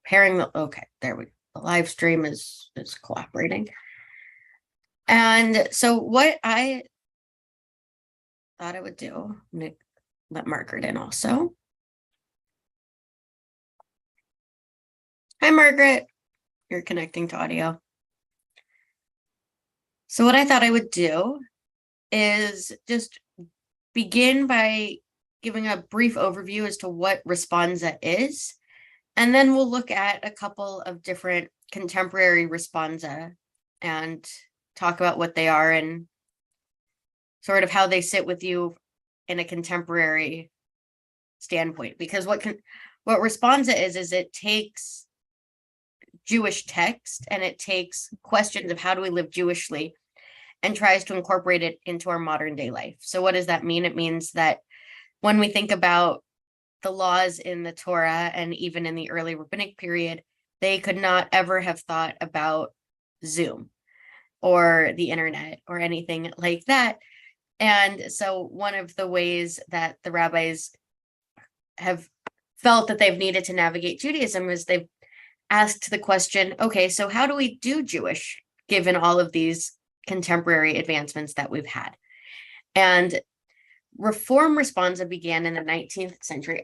pairing okay, there we go. The live stream is cooperating. And so what I thought I would do, let Margaret in also. Hi, Margaret. You're connecting to audio. So what I thought I would do is just begin by giving a brief overview as to what Responsa is, and then we'll look at a couple of different contemporary Responsa and talk about what they are and sort of how they sit with you in a contemporary standpoint. Because what Responsa is it takes Jewish text and it takes questions of how do we live Jewishly and tries to incorporate it into our modern day life. So what does that mean? It means that when we think about the laws in the Torah and even in the early rabbinic period, they could not ever have thought about Zoom or the internet or anything like that. And so one of the ways that the rabbis have felt that they've needed to navigate Judaism is they've asked the question, okay, so how do we do Jewish given all of these contemporary advancements that we've had? And Reform Responsa began in the 19th century.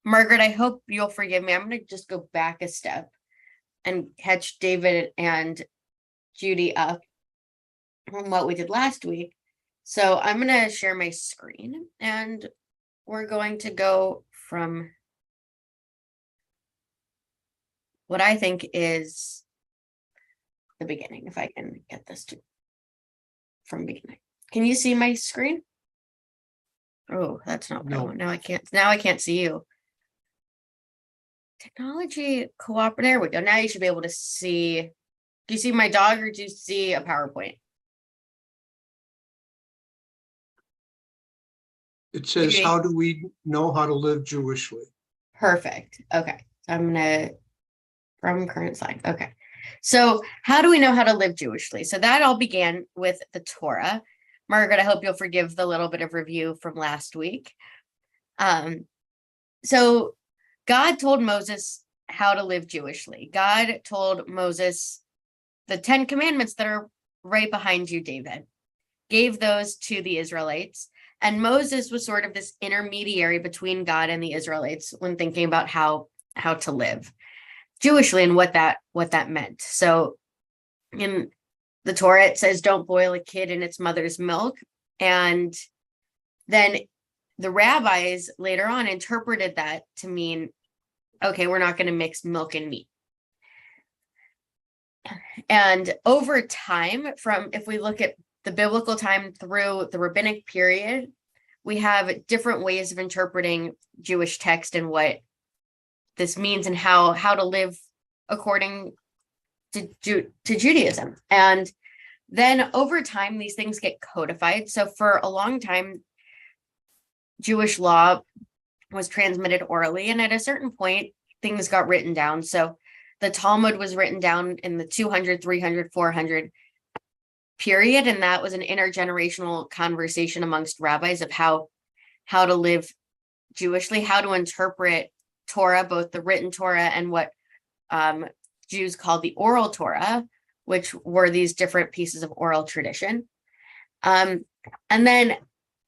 Margaret, I hope you'll forgive me. I'm going to just go back a step and catch David and Judy up from what we did last week. So I'm going to share my screen and we're going to go from what I think is the beginning, if I can get this to from beginning. Can you see my screen? Oh, that's not what I want. Now I can't see you. Technology cooperate. There we go. Now you should be able to see. Do you see my dog or do you see a PowerPoint? It says, how do we know how to live Jewishly? Perfect. Okay. I'm gonna from current slide. Okay. So how do we know how to live Jewishly? So that all began with the Torah. Margaret, I hope you'll forgive the little bit of review from last week. So God told Moses how to live Jewishly. God told Moses the 10 commandments that are right behind you, David, gave those to the Israelites. And Moses was sort of this intermediary between God and the Israelites when thinking about how to live Jewishly and what that meant. So in the Torah, it says, don't boil a kid in its mother's milk. And then the rabbis later on interpreted that to mean, okay, we're not going to mix milk and meat. And over time, if we look at the biblical time through the rabbinic period, we have different ways of interpreting Jewish text and what this means and how to live according to Judaism. And then over time, these things get codified. So for a long time, Jewish law was transmitted orally. And at a certain point, things got written down. So the Talmud was written down in the 200, 300, 400 period. And that was an intergenerational conversation amongst rabbis of how to live Jewishly, how to interpret Torah, both the written Torah and what Jews called the oral Torah, which were these different pieces of oral tradition. And then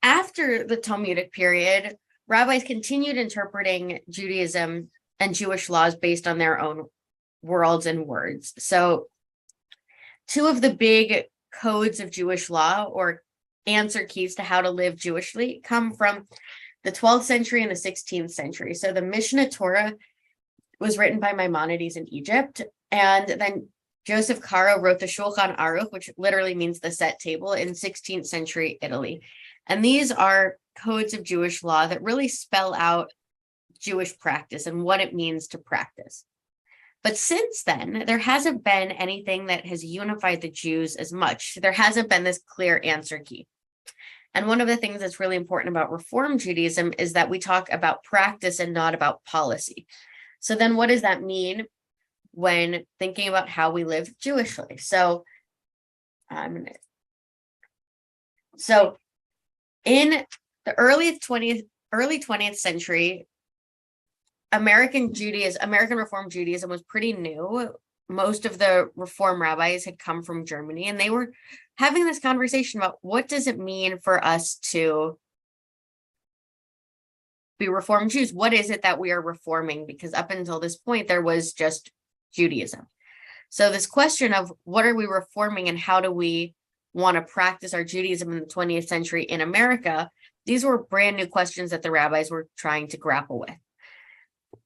after the Talmudic period, rabbis continued interpreting Judaism and Jewish laws based on their own worlds and words. So two of the big codes of Jewish law or answer keys to how to live Jewishly come from the 12th century and the 16th century. So the Mishnah Torah was written by Maimonides in Egypt. And then Joseph Caro wrote the Shulchan Aruch, which literally means the set table, in 16th century Italy. And these are codes of Jewish law that really spell out Jewish practice and what it means to practice. But since then, there hasn't been anything that has unified the Jews as much. There hasn't been this clear answer key. And one of the things that's really important about Reform Judaism is that we talk about practice and not about policy. So then what does that mean when thinking about how we live Jewishly? So in the early 20th century, American Reform Judaism was pretty new. Most of the Reform rabbis had come from Germany, and they were having this conversation about what does it mean for us to be Reform Jews? What is it that we are reforming? Because up until this point, there was just Judaism. So this question of what are we reforming and how do we want to practice our Judaism in the 20th century in America, these were brand new questions that the rabbis were trying to grapple with.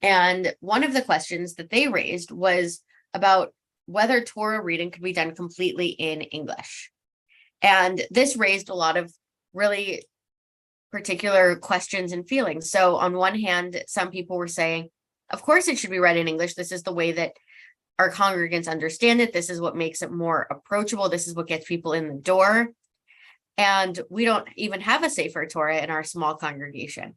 And one of the questions that they raised was about whether Torah reading could be done completely in English. And this raised a lot of really particular questions and feelings. So on one hand, some people were saying, of course it should be read in English. This is the way that our congregants understand it. This is what makes it more approachable. This is what gets people in the door. And we don't even have a Sefer Torah in our small congregation.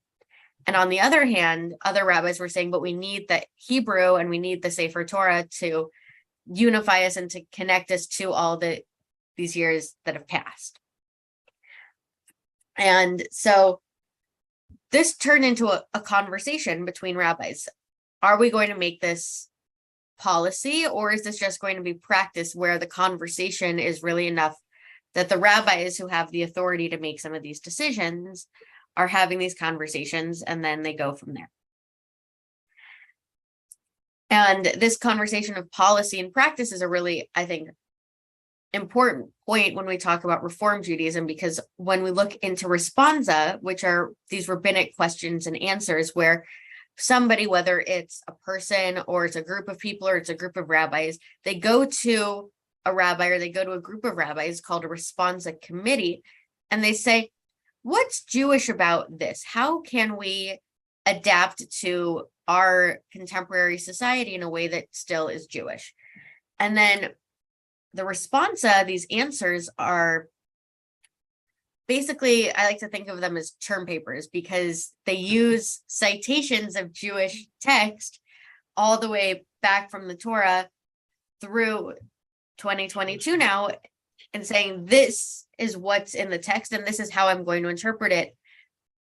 And on the other hand, other rabbis were saying, but we need the Hebrew and we need the Sefer Torah to unify us and to connect us to all these years that have passed. And so this turned into a conversation between rabbis. Are we going to make this policy, or is this just going to be practice where the conversation is really enough that the rabbis who have the authority to make some of these decisions are having these conversations and then they go from there? And this conversation of policy and practice is a really, I think, important point when we talk about Reform Judaism, because when we look into Responsa, which are these rabbinic questions and answers where somebody, whether it's a person or it's a group of people or it's a group of rabbis, they go to a rabbi or they go to a group of rabbis called a Responsa committee, and they say, what's Jewish about this? How can we adapt to our contemporary society in a way that still is Jewish? And then the Responsa, these answers are basically, I like to think of them as term papers because they use citations of Jewish text all the way back from the Torah through 2022 now, and saying this is what's in the text and this is how I'm going to interpret it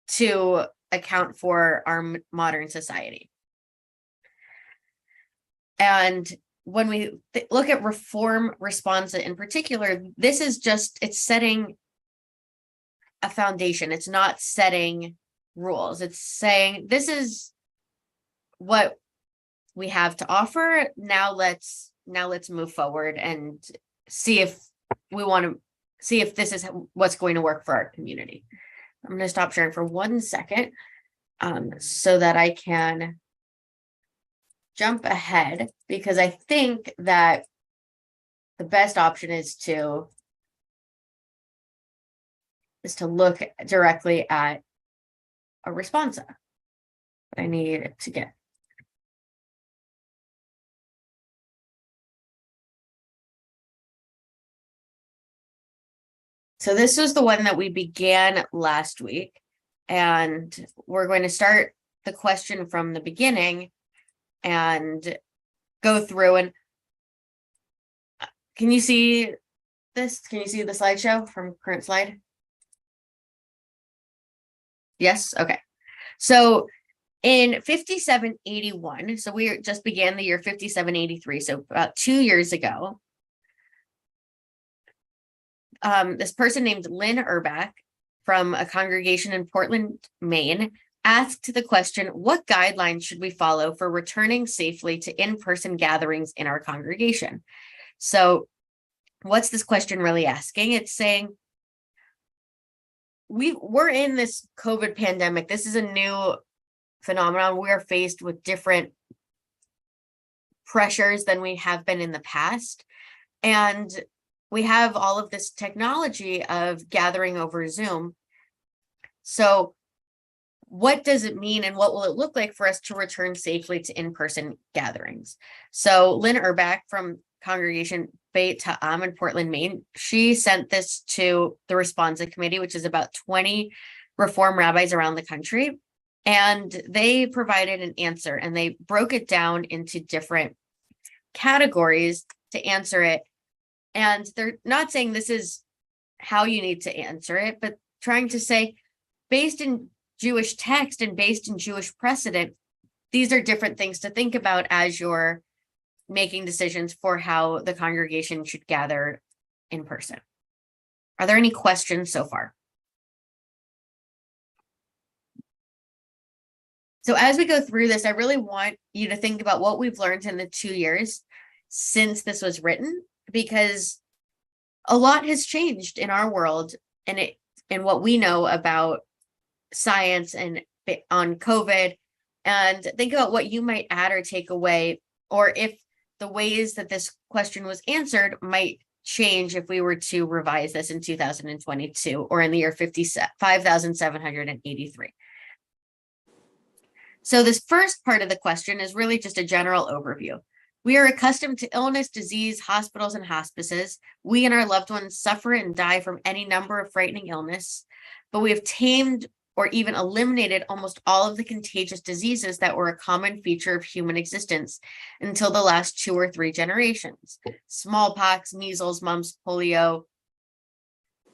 to account for our modern society. And when we look at Reform Responsa in particular, this is just, it's setting a foundation. It's not setting rules. It's saying, this is what we have to offer. Now let's move forward and see if this is what's going to work for our community. I'm going to stop sharing for 1 second so that I can jump ahead, because I think that the best option is to look directly at a Responsa. I need to get. So this was the one that we began last week, and we're going to start the question from the beginning and go through. And can you see this? Can you see the slideshow from current slide? Yes? Okay. So in 5781, so we just began the year 5783, so about 2 years ago, this person named Lynn Urbach from a congregation in Portland, Maine, asked the question, what guidelines should we follow for returning safely to in-person gatherings in our congregation? So what's this question really asking? It's saying, we're in this COVID pandemic. This is a new phenomenon. We are faced with different pressures than we have been in the past. And we have all of this technology of gathering over Zoom. So what does it mean and what will it look like for us to return safely to in-person gatherings? So Lynn Urbach from congregation Beit Ta'am in Portland, Maine, she sent this to the Responsa committee, which is about 20 Reform rabbis around the country. And they provided an answer, and they broke it down into different categories to answer it. And they're not saying this is how you need to answer it, but trying to say, based in Jewish text and based in Jewish precedent, these are different things to think about as you're making decisions for how the congregation should gather in person. Are there any questions so far? So as we go through this, I really want you to think about what we've learned in the 2 years since this was written, because a lot has changed in our world and what we know about science and on COVID. And think about what you might add or take away, or if the ways that this question was answered might change if we were to revise this in 2022 or in the year 5783. So this first part of the question is really just a general overview. We are accustomed to illness, disease, hospitals, and hospices. We and our loved ones suffer and die from any number of frightening illness, but we have tamed or even eliminated almost all of the contagious diseases that were a common feature of human existence until the last 2 or 3 generations. Smallpox, measles, mumps, polio,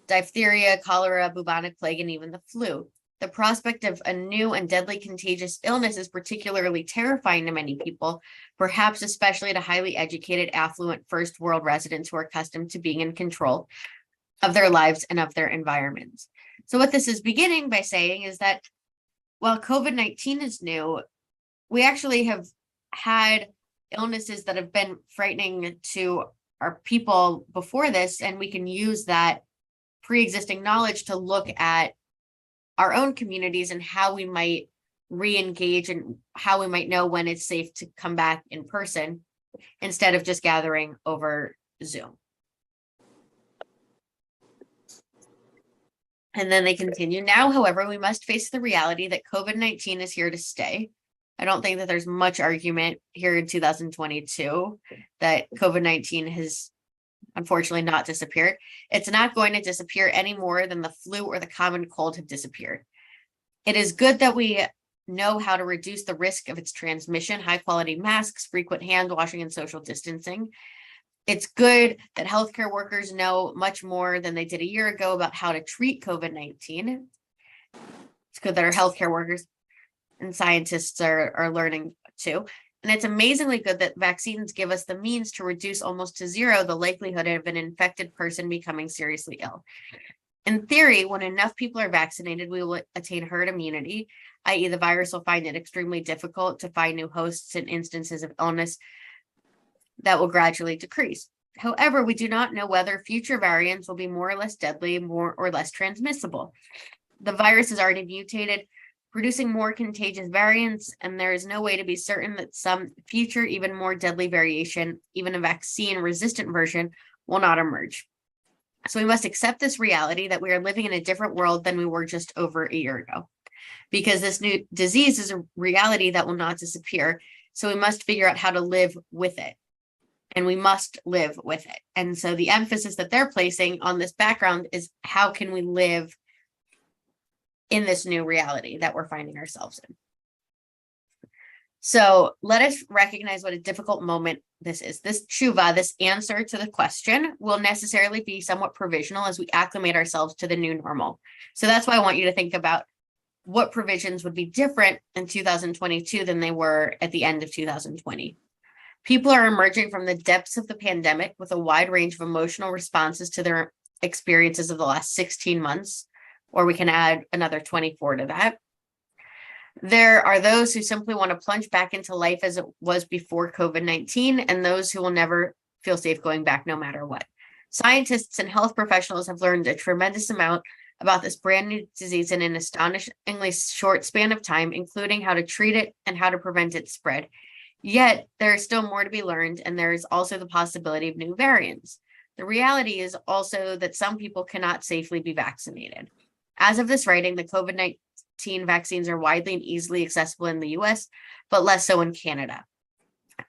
diphtheria, cholera, bubonic plague, and even the flu. The prospect of a new and deadly contagious illness is particularly terrifying to many people, perhaps especially to highly educated, affluent first world residents who are accustomed to being in control of their lives and of their environments. So what this is beginning by saying is that while COVID-19 is new, we actually have had illnesses that have been frightening to our people before this, and we can use that pre-existing knowledge to look at our own communities and how we might re-engage and how we might know when it's safe to come back in person instead of just gathering over Zoom. And then they continue. Now, however, we must face the reality that COVID-19 is here to stay. I don't think that there's much argument here in 2022 that COVID-19 has unfortunately not disappeared. It's not going to disappear any more than the flu or the common cold have disappeared. It is good that we know how to reduce the risk of its transmission, high quality masks, frequent hand washing, and social distancing. It's good that healthcare workers know much more than they did a year ago about how to treat COVID-19. It's good that our healthcare workers and scientists are learning too. And it's amazingly good that vaccines give us the means to reduce almost to zero the likelihood of an infected person becoming seriously ill. In theory, when enough people are vaccinated, we will attain herd immunity, i.e. the virus will find it extremely difficult to find new hosts and instances of illness that will gradually decrease. However, we do not know whether future variants will be more or less deadly, more or less transmissible. The virus has already mutated, producing more contagious variants, and there is no way to be certain that some future, even more deadly variation, even a vaccine-resistant version, will not emerge. So we must accept this reality that we are living in a different world than we were just over a year ago, because this new disease is a reality that will not disappear. So we must figure out how to live with it, and we must live with it. And so the emphasis that they're placing on this background is how can we live in this new reality that we're finding ourselves in. So let us recognize what a difficult moment this is. This tshuva, this answer to the question, will necessarily be somewhat provisional as we acclimate ourselves to the new normal. So that's why I want you to think about what provisions would be different in 2022 than they were at the end of 2020. People are emerging from the depths of the pandemic with a wide range of emotional responses to their experiences of the last 16 months, or we can add another 24 to that. There are those who simply want to plunge back into life as it was before COVID-19, and those who will never feel safe going back no matter what. Scientists and health professionals have learned a tremendous amount about this brand new disease in an astonishingly short span of time, including how to treat it and how to prevent its spread. Yet there is still more to be learned, and there is also the possibility of new variants. The reality is also that some people cannot safely be vaccinated. As of this writing, the COVID-19 vaccines are widely and easily accessible in the US, but less so in Canada.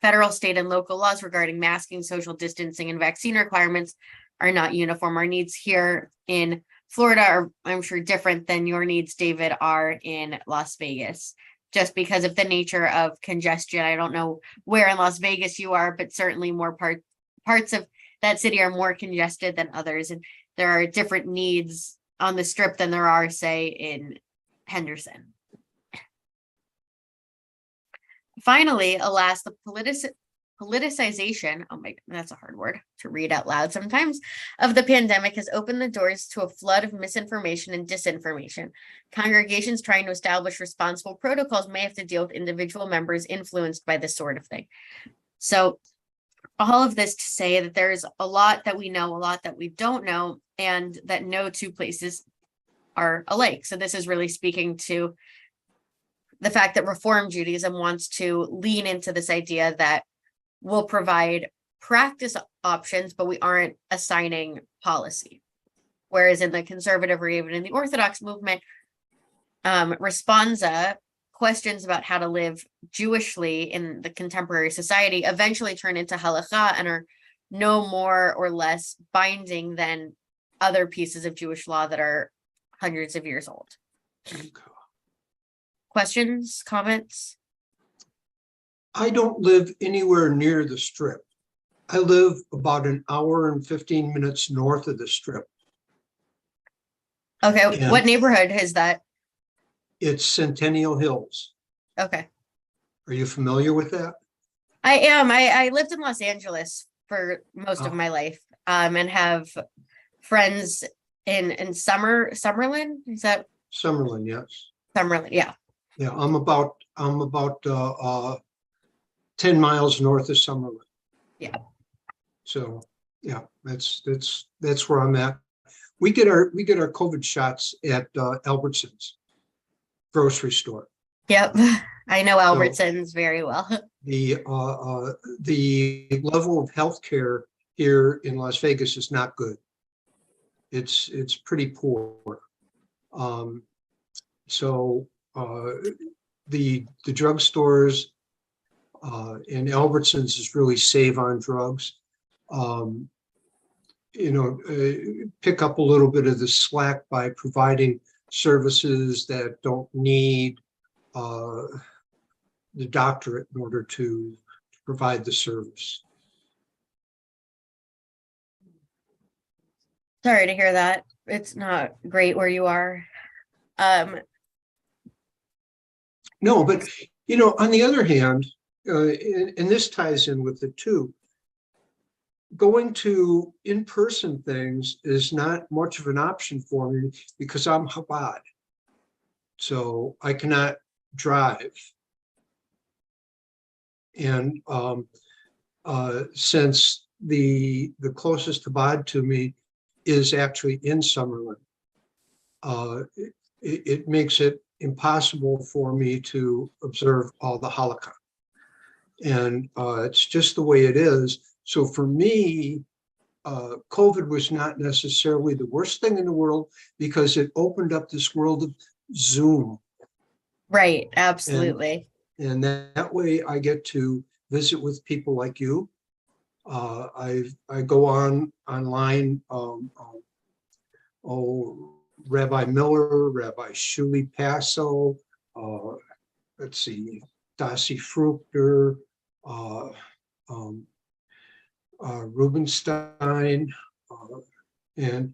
Federal, state, and local laws regarding masking, social distancing, and vaccine requirements are not uniform. Our needs here in Florida are, I'm sure, different than your needs, David, are in Las Vegas, just because of the nature of congestion. I don't know where in Las Vegas you are, but certainly more parts of that city are more congested than others. And there are different needs on the Strip than there are, say, in Henderson. finally, alas, the politicization, oh my, that's a hard word to read out loud sometimes, of the pandemic has opened the doors to a flood of misinformation and disinformation. Congregations trying to establish responsible protocols may have to deal with individual members influenced by this sort of thing. So all of this to say that there's a lot that we know, a lot that we don't know, and that no two places are alike. So this is really speaking to the fact that Reform Judaism wants to lean into this idea that we'll provide practice options, but we aren't assigning policy. Whereas in the conservative or even in the Orthodox movement, Responsa, questions about how to live Jewishly in the contemporary society, eventually turn into halakha and are no more or less binding than other pieces of Jewish law that are hundreds of years old. Questions, comments? I don't live anywhere near the Strip. I live about an hour and 15 minutes north of the Strip. Okay, And what neighborhood is that? it's Centennial Hills. Okay. Are you familiar with that? I am. I lived in Los Angeles for most of my life, and have friends in Summerlin. Is that Summerlin, yes. Summerlin? Yeah. Yeah, I'm about 10 miles north of Summerlin. Yeah. So yeah, that's where I'm at. We get our COVID shots at Albertsons grocery store. Yep. I know Albertsons very well. The level of healthcare here in Las Vegas is not good. It's pretty poor. So the drugstores and Albertsons is really save on drugs. Pick up a little bit of the slack by providing services that don't need the doctorate in order to provide the service. Sorry to hear that. It's not great where you are. No, but on the other hand, and this ties in with it too, going to in-person things is not much of an option for me because I'm Chabad. So I cannot drive. And since the closest Chabad to me is actually in Summerlin, it makes it impossible for me to observe all the halakha. And it's just the way it is. So for me, COVID was not necessarily the worst thing in the world because it opened up this world of Zoom. Right, absolutely. And that way I get to visit with people like you. I go online, Rabbi Miller, Rabbi Shuli Paso, let's see, Dasi Fruchter, Rubenstein, and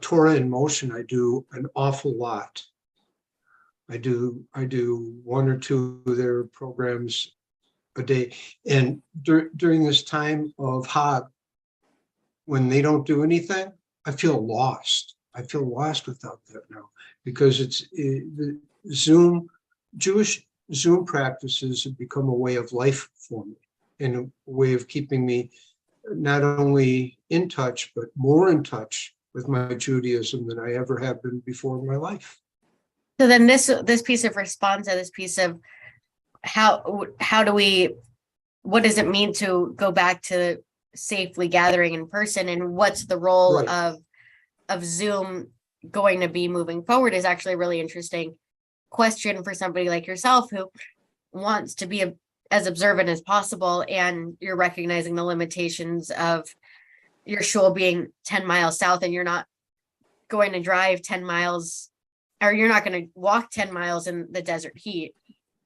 Torah in Motion. I do an awful lot. I do one or two of their programs a day. And during this time of Hag, when they don't do anything, I feel lost. I feel lost without that now because the Jewish Zoom practices have become a way of life for me and a way of keeping me not only in touch, but more in touch with my Judaism than I ever have been before in my life. So then this piece of Responsa, this piece of what does it mean to go back to safely gathering in person, and what's the role Right. of Zoom going to be moving forward is actually a really interesting question for somebody like yourself who wants to be as observant as possible, and you're recognizing the limitations of your shul being 10 miles south, and you're not going to drive 10 miles, or you're not going to walk 10 miles in the desert heat.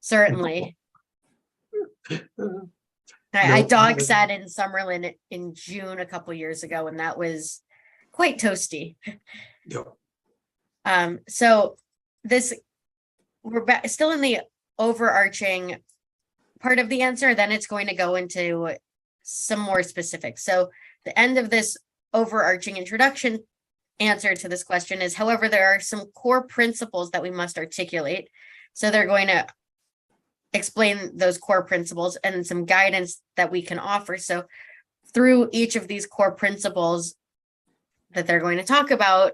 Certainly. I dog sat in Summerlin in June a couple years ago, and that was quite toasty. Yeah. So we're still in the overarching part of the answer, then it's going to go into some more specifics. So the end of this overarching introduction answer to this question is, however, there are some core principles that we must articulate. So they're going to explain those core principles and some guidance that we can offer. So through each of these core principles that they're going to talk about,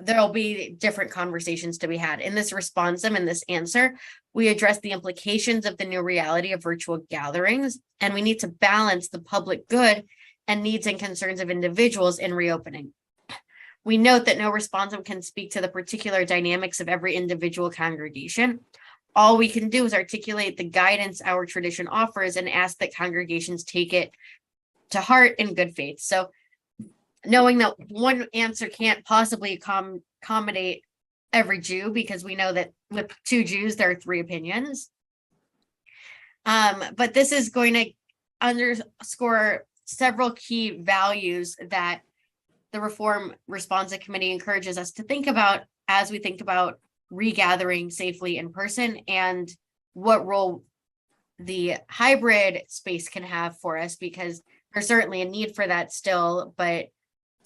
there'll be different conversations to be had. In this responsum, in this answer, we address the implications of the new reality of virtual gatherings, and we need to balance the public good and needs and concerns of individuals in reopening. We note that no responsum can speak to the particular dynamics of every individual congregation. All we can do is articulate the guidance our tradition offers and ask that congregations take it to heart in good faith. So knowing that one answer can't possibly accommodate every Jew, because we know that with two Jews, there are three opinions. But this is going to underscore several key values that the Reform Responsa Committee encourages us to think about as we think about regathering safely in person and what role the hybrid space can have for us, because there's certainly a need for that still, but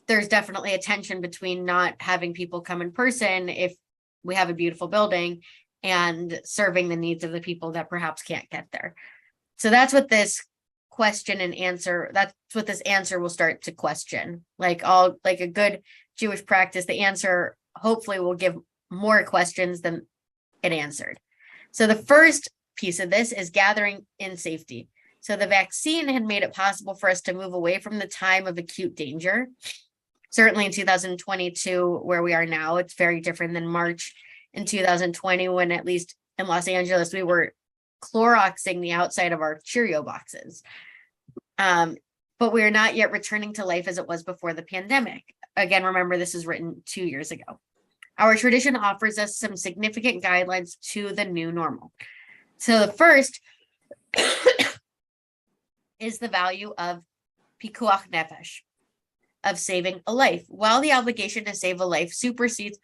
there's definitely a tension between not having people come in person if we have a beautiful building and serving the needs of the people that perhaps can't get there. So that's what this question and answer, that's what this answer will start to question. Like a good Jewish practice, the answer hopefully will give more questions than it answered. So the first piece of this is gathering in safety. So the vaccine had made it possible for us to move away from the time of acute danger. Certainly in 2022, where we are now, it's very different than March in 2020, when at least in Los Angeles, we were Cloroxing the outside of our Cheerio boxes. But we are not yet returning to life as it was before the pandemic. Again, remember, this is written 2 years ago. Our tradition offers us some significant guidelines to the new normal. So the first is the value of pikuach nefesh, of saving a life. While the obligation to save a life supersedes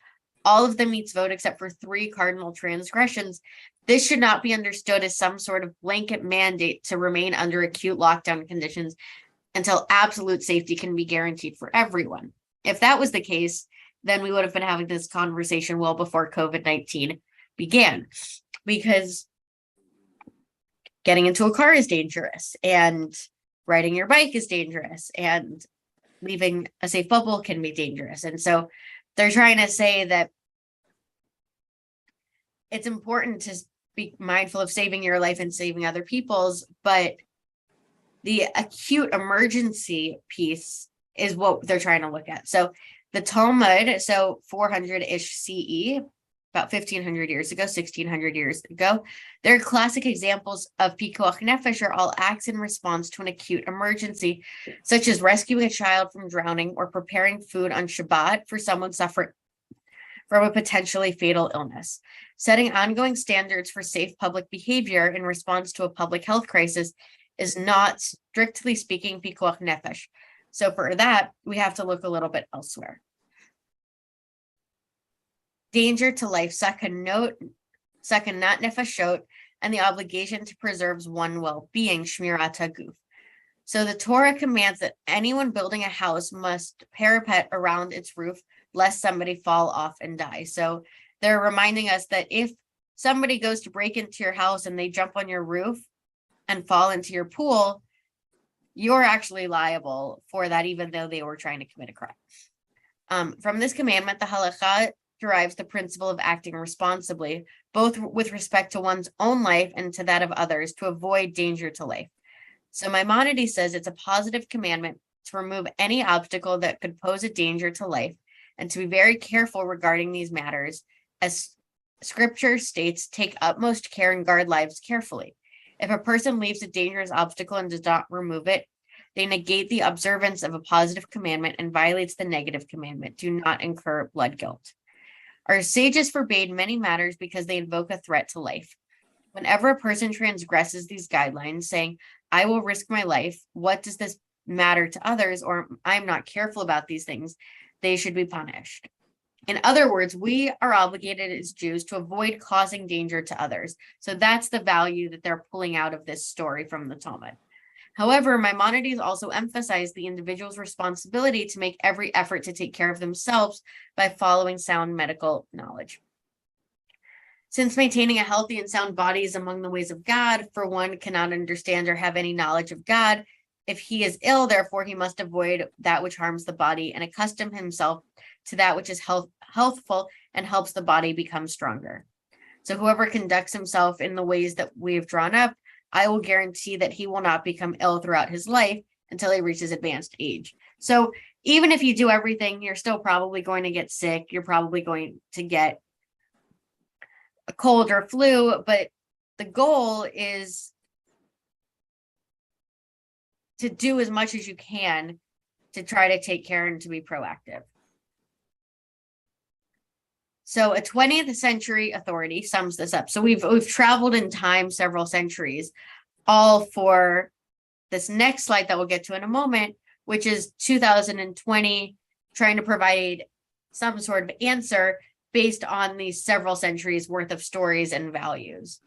all of the mitzvot except for 3 cardinal transgressions, this should not be understood as some sort of blanket mandate to remain under acute lockdown conditions until absolute safety can be guaranteed for everyone. If that was the case, then we would have been having this conversation well before COVID-19 began, because getting into a car is dangerous, and riding your bike is dangerous, and leaving a safe bubble can be dangerous. And so they're trying to say that it's important to be mindful of saving your life and saving other people's, but the acute emergency piece is what they're trying to look at. So the Talmud, so 400-ish CE, about 1,500 years ago, 1,600 years ago, they're classic examples of pikuach nefesh, are all acts in response to an acute emergency, such as rescuing a child from drowning or preparing food on Shabbat for someone suffering from a potentially fatal illness. Setting ongoing standards for safe public behavior in response to a public health crisis is not, strictly speaking, pikuach nefesh. So for that, we have to look a little bit elsewhere. Danger to life, sakanot nefashot, and the obligation to preserve one's well-being, shmirat haguf. So the Torah commands that anyone building a house must parapet around its roof, lest somebody fall off and die. So they're reminding us that if somebody goes to break into your house and they jump on your roof and fall into your pool, you're actually liable for that, even though they were trying to commit a crime. From this commandment, the halakha derives the principle of acting responsibly, both with respect to one's own life and to that of others, to avoid danger to life. So Maimonides says it's a positive commandment to remove any obstacle that could pose a danger to life, and to be very careful regarding these matters. As scripture states, take utmost care and guard lives carefully. If a person leaves a dangerous obstacle and does not remove it, they negate the observance of a positive commandment and violates the negative commandment. Do not incur blood guilt. Our sages forbade many matters because they invoke a threat to life. Whenever a person transgresses these guidelines, saying, I will risk my life, what does this matter to others, or I'm not careful about these things, they should be punished. In other words, we are obligated as Jews to avoid causing danger to others. So that's the value that they're pulling out of this story from the Talmud. However, Maimonides also emphasized the individual's responsibility to make every effort to take care of themselves by following sound medical knowledge. Since maintaining a healthy and sound body is among the ways of God, for one cannot understand or have any knowledge of God. If he is ill, therefore he must avoid that which harms the body and accustom himself to that which is healthful and helps the body become stronger. So whoever conducts himself in the ways that we've drawn up, I will guarantee that he will not become ill throughout his life until he reaches advanced age. So even if you do everything, you're still probably going to get sick. You're probably going to get a cold or flu, but the goal is to do as much as you can to try to take care and to be proactive. So a 20th century authority sums this up. So we've traveled in time several centuries, all for this next slide that we'll get to in a moment, which is 2020, trying to provide some sort of answer based on these several centuries worth of stories and values.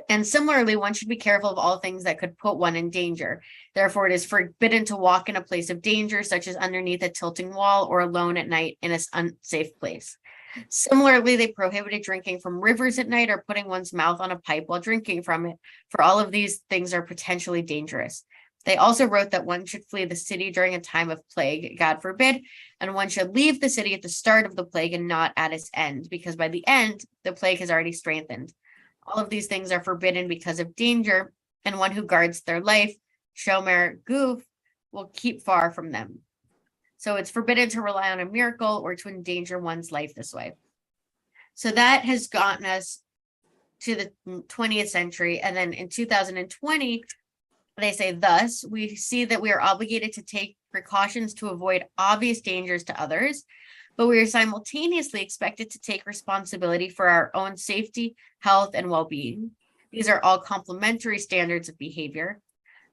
And similarly, one should be careful of all things that could put one in danger. Therefore, it is forbidden to walk in a place of danger, such as underneath a tilting wall or alone at night in an unsafe place. Similarly, they prohibited drinking from rivers at night or putting one's mouth on a pipe while drinking from it, for all of these things are potentially dangerous. They also wrote that one should flee the city during a time of plague, God forbid, and one should leave the city at the start of the plague and not at its end, because by the end, the plague has already strengthened. All of these things are forbidden because of danger, and one who guards their life, shomer guf, will keep far from them. So it's forbidden to rely on a miracle or to endanger one's life this way. So that has gotten us to the 20th century. And then in 2020, they say, thus, we see that we are obligated to take precautions to avoid obvious dangers to others, but we are simultaneously expected to take responsibility for our own safety, health, and well-being. These are all complementary standards of behavior.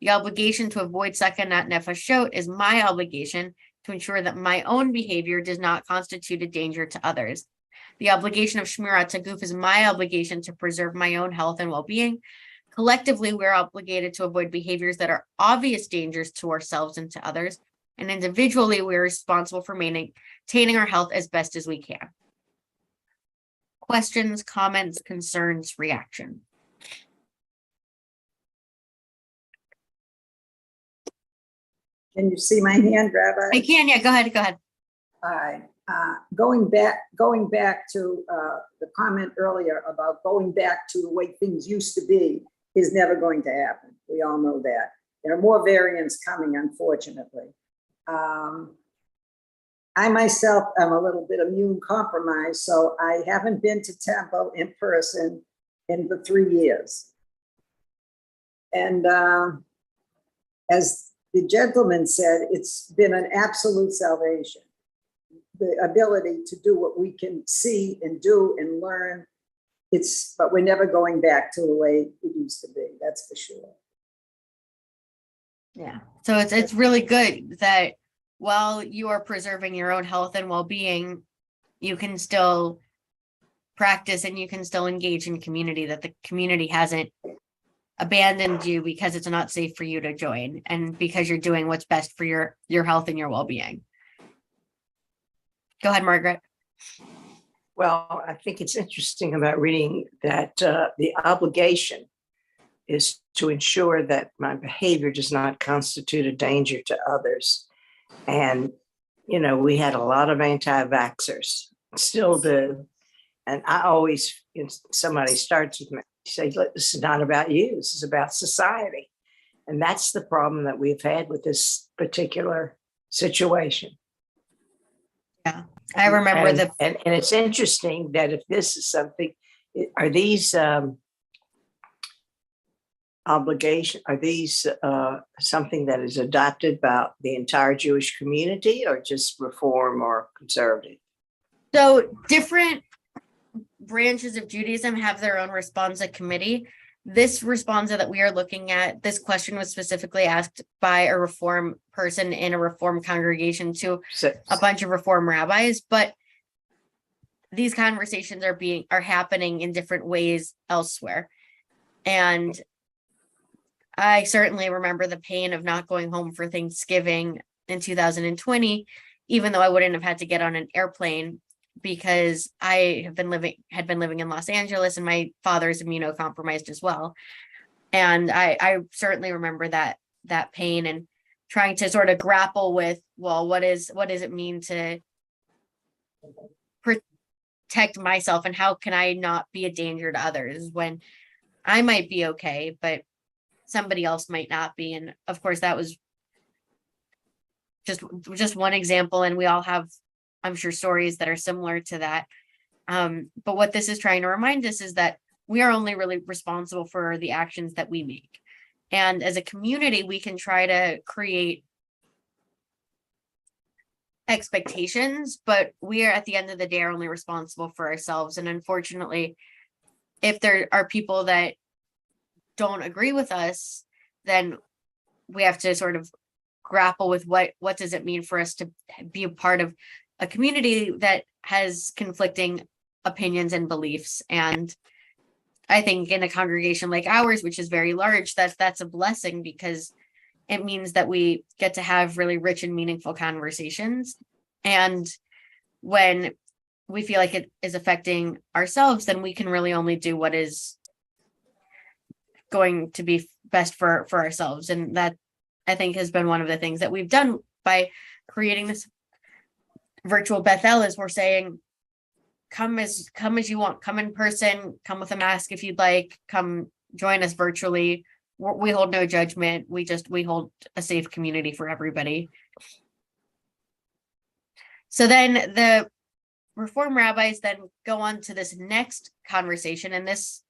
The obligation to avoid sakanat nefashot is my obligation to ensure that my own behavior does not constitute a danger to others. The obligation of shmirat haguf is my obligation to preserve my own health and well-being. Collectively, we're obligated to avoid behaviors that are obvious dangers to ourselves and to others. And individually, we're responsible for maintaining our health as best as we can. Questions, comments, concerns, reaction? Can you see my hand, Rabbi? I can, yeah, go ahead. All right. Going back to the comment earlier about going back to the way things used to be is never going to happen. We all know that. There are more variants coming, unfortunately. I myself am a little bit immune compromised, so I haven't been to temple in person in the 3 years. And as the gentleman said, it's been an absolute salvation. The ability to do what we can see and do and learn, but we're never going back to the way it used to be, that's for sure. Yeah, so it's really good that while you are preserving your own health and well-being, you can still practice and you can still engage in community, that the community hasn't abandoned you because it's not safe for you to join and because you're doing what's best for your health and your well-being. Go ahead, Margaret. Well, I think it's interesting about reading that the obligation is to ensure that my behavior does not constitute a danger to others. And, you know, we had a lot of anti-vaxxers, still do. And I always, somebody starts with me, say, look, this is not about you, this is about society. And that's the problem that we've had with this particular situation. Yeah, I remember and it's interesting that if this is something, are these something that is adopted by the entire Jewish community or just Reform or conservative? So different branches of Judaism have their own Responsa committee. This Responsa that we are looking at, this question was specifically asked by a Reform person in a Reform congregation to a bunch of Reform rabbis, but these conversations are happening in different ways elsewhere. And I certainly remember the pain of not going home for Thanksgiving in 2020, even though I wouldn't have had to get on an airplane, because I had been living in Los Angeles, and my father is immunocompromised as well. And I certainly remember that pain, and trying to sort of grapple with, well, what does it mean to protect myself, and how can I not be a danger to others when I might be okay, but somebody else might not be. And of course, that was just one example, and we all have, I'm sure, stories that are similar to that. But what this is trying to remind us is that we are only really responsible for the actions that we make. And as a community, we can try to create expectations, but we are, at the end of the day, are only responsible for ourselves. And unfortunately, if there are people that don't agree with us, then we have to sort of grapple with what does it mean for us to be a part of a community that has conflicting opinions and beliefs. And I think in a congregation like ours, which is very large, that's a blessing, because it means that we get to have really rich and meaningful conversations. And when we feel like it is affecting ourselves, then we can really only do what is going to be best for ourselves. And that, I think, has been one of the things that we've done by creating this virtual Bethel, is we're saying, come as you want, come in person, come with a mask if you'd like, come join us virtually. We hold no judgment. We hold a safe community for everybody. So then the Reform rabbis then go on to this next conversation, and this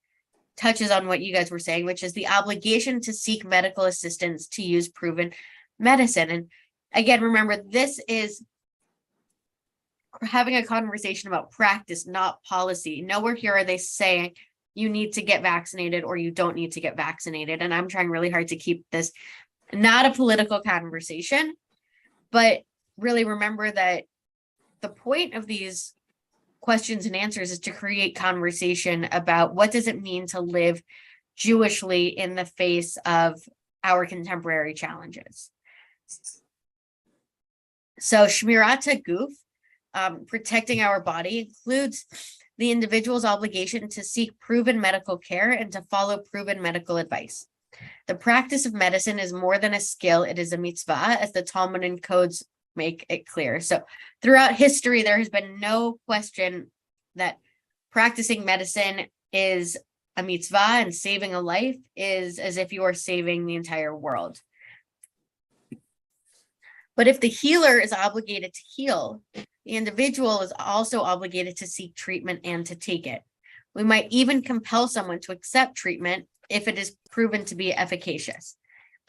touches on what you guys were saying, which is the obligation to seek medical assistance to use proven medicine. And again, remember, this is having a conversation about practice, not policy. Nowhere here are they saying you need to get vaccinated or you don't need to get vaccinated. And I'm trying really hard to keep this not a political conversation, but really remember that the point of these questions and answers is to create conversation about what does it mean to live Jewishly in the face of our contemporary challenges. So Shmirat HaGuf, protecting our body, includes the individual's obligation to seek proven medical care and to follow proven medical advice. The practice of medicine is more than a skill, it is a mitzvah, as the Talmud and codes make it clear. So throughout history, there has been no question that practicing medicine is a mitzvah, and saving a life is as if you are saving the entire world. But if the healer is obligated to heal, the individual is also obligated to seek treatment and to take it. We might even compel someone to accept treatment if it is proven to be efficacious.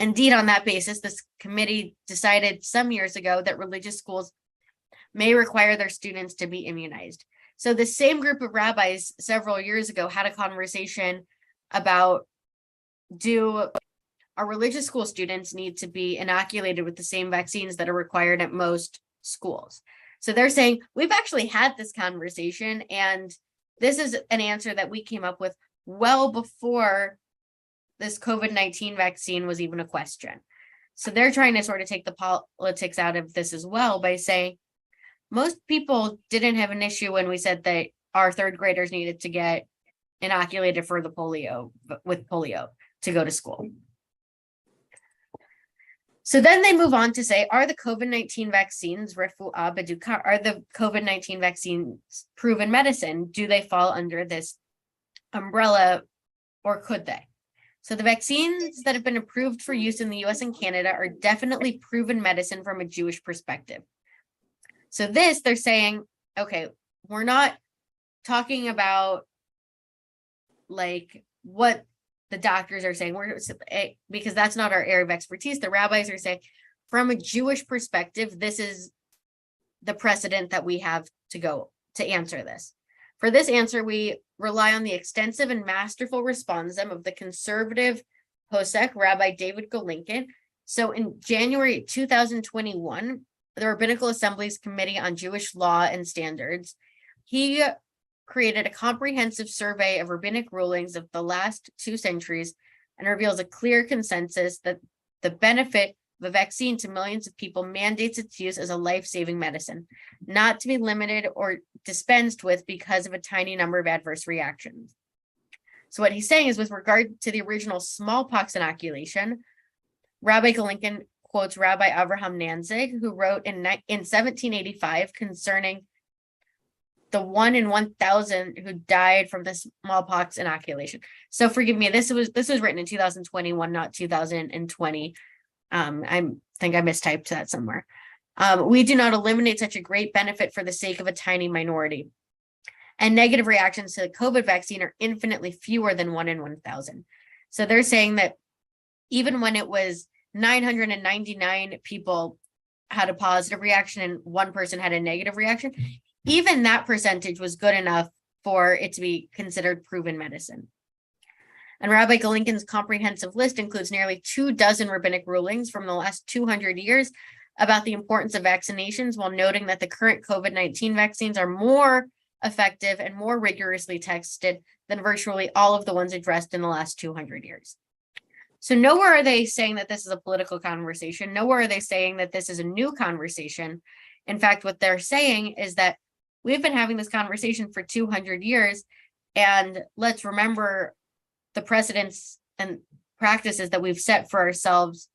Indeed, on that basis, this committee decided some years ago that religious schools may require their students to be immunized. So the same group of rabbis several years ago had a conversation about, do our religious school students need to be inoculated with the same vaccines that are required at most schools? So they're saying, we've actually had this conversation, and this is an answer that we came up with well before this COVID-19 vaccine was even a question. So they're trying to sort of take the politics out of this as well by saying, most people didn't have an issue when we said that our third graders needed to get inoculated for the polio to go to school. So then they move on to say, are the COVID-19 vaccines refuah beduka? Are the COVID-19 vaccines proven medicine? Do they fall under this umbrella, or could they? So the vaccines that have been approved for use in the US and Canada are definitely proven medicine from a Jewish perspective. So this, they're saying, okay, we're not talking about like what the doctors are saying, because that's not our area of expertise. The rabbis are saying, from a Jewish perspective, this is the precedent that we have to go to answer this. For this answer, we rely on the extensive and masterful responsum of the conservative Hosek, Rabbi David Golinkin. So in January 2021, the Rabbinical Assembly's Committee on Jewish Law and Standards he created a comprehensive survey of rabbinic rulings of the last 2 centuries and reveals a clear consensus that the benefit of a vaccine to millions of people mandates its use as a life-saving medicine, not to be limited or dispensed with because of a tiny number of adverse reactions. So what he's saying is, with regard to the original smallpox inoculation, Rabbi Golinkin quotes Rabbi Avraham Nanzig, who wrote in 1785 concerning the 1 in 1,000 who died from the smallpox inoculation. So forgive me, this was written in 2021, not 2020. I think I mistyped that somewhere. We do not eliminate such a great benefit for the sake of a tiny minority. And negative reactions to the COVID vaccine are infinitely fewer than 1 in 1,000. So they're saying that even when it was 999 people had a positive reaction and 1 person had a negative reaction, even that percentage was good enough for it to be considered proven medicine. And Rabbi Golinkin's comprehensive list includes nearly 24 rabbinic rulings from the last 200 years about the importance of vaccinations, while noting that the current COVID-19 vaccines are more effective and more rigorously tested than virtually all of the ones addressed in the last 200 years. So nowhere are they saying that this is a political conversation. Nowhere are they saying that this is a new conversation. In fact, what they're saying is that we've been having this conversation for 200 years, and let's remember the precedents and practices that we've set for ourselves,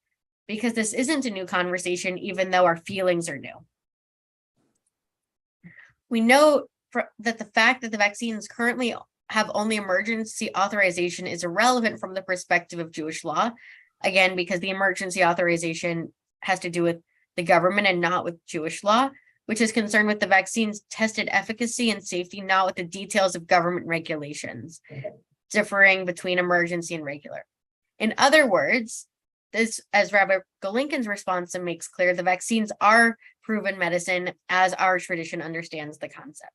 because this isn't a new conversation, even though our feelings are new. We know that the fact that the vaccines currently have only emergency authorization is irrelevant from the perspective of Jewish law, again, because the emergency authorization has to do with the government and not with Jewish law, which is concerned with the vaccine's tested efficacy and safety, not with the details of government regulations, differing between emergency and regular. In other words, this, as Rabbi Golinkin's response makes clear, the vaccines are proven medicine as our tradition understands the concept.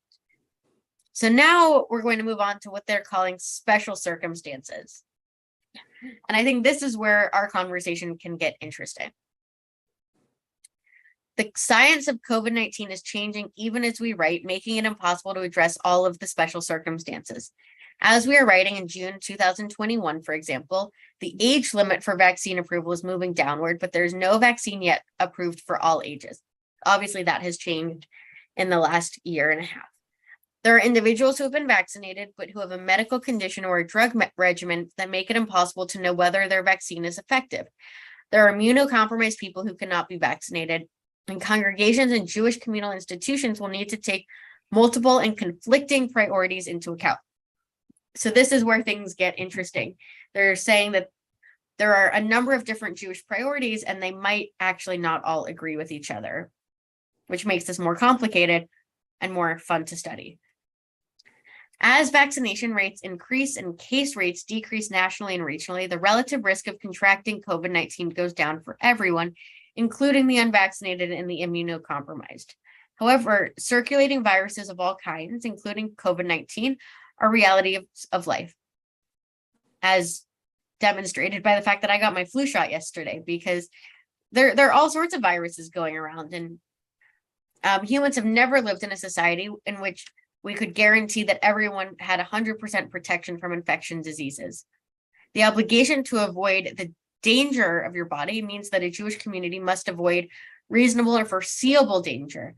So now we're going to move on to what they're calling special circumstances. And I think this is where our conversation can get interesting. The science of COVID-19 is changing even as we write, making it impossible to address all of the special circumstances. As we are writing in June 2021, for example, the age limit for vaccine approval is moving downward, but there's no vaccine yet approved for all ages. Obviously, that has changed in the last year and a half. There are individuals who have been vaccinated, but who have a medical condition or a drug regimen that make it impossible to know whether their vaccine is effective. There are immunocompromised people who cannot be vaccinated, and congregations and Jewish communal institutions will need to take multiple and conflicting priorities into account. So this is where things get interesting. They're saying that there are a number of different Jewish priorities, and they might actually not all agree with each other, which makes this more complicated and more fun to study. As vaccination rates increase and case rates decrease nationally and regionally, the relative risk of contracting COVID-19 goes down for everyone, including the unvaccinated and the immunocompromised. However, circulating viruses of all kinds, including COVID-19, are reality of life, as demonstrated by the fact that I got my flu shot yesterday, because there are all sorts of viruses going around, and humans have never lived in a society in which we could guarantee that everyone had 100% protection from infection diseases. The obligation to avoid the danger of your body means that a Jewish community must avoid reasonable or foreseeable danger.